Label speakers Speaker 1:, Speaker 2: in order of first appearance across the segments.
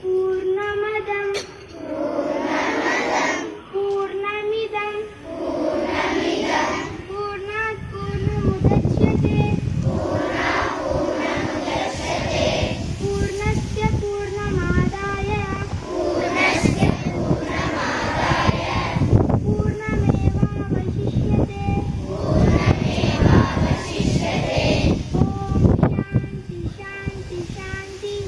Speaker 1: पूर्णमदं पूर्णमिदं पूर्णात् पूर्णमुदच्यते पूर्णस्य पूर्णमादाय पूर्णमेवावशिष्यते शान्ति शान्तिः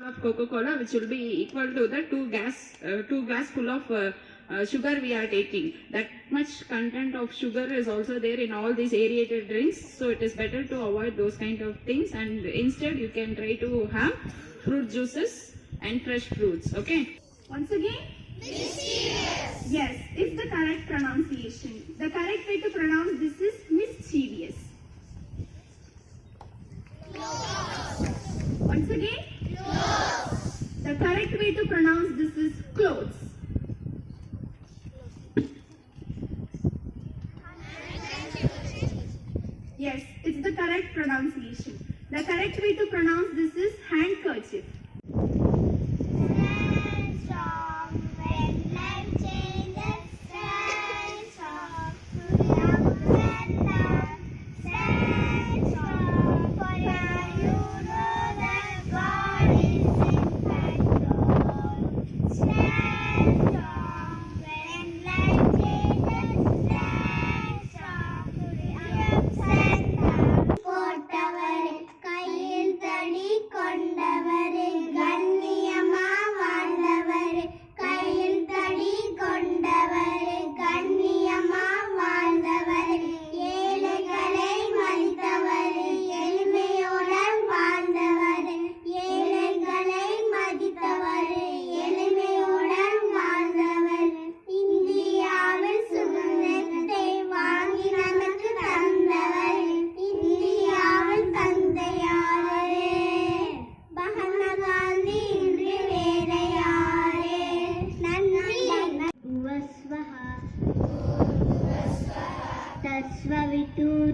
Speaker 2: of Coca-Cola, which will be equal to the two glass full of sugar we are taking. That much content of sugar is also there in all these aerated drinks, so it is better to avoid those kind of things, and instead you can try to have fruit juices and fresh fruits. Okay.
Speaker 1: Once again, mischievous. Yes, it's the correct pronunciation. The correct way to pronounce this is mischievous. Once again, the correct way to pronounce this is clothes. Yes, it's the correct pronunciation. The correct way to pronounce this is handkerchief.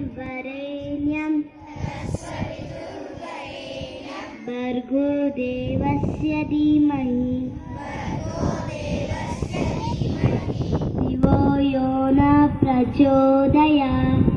Speaker 1: तत्सवितुर्वरेण्यं भर्गो देवस्य धीमहि धियो यो न प्रचोदयात्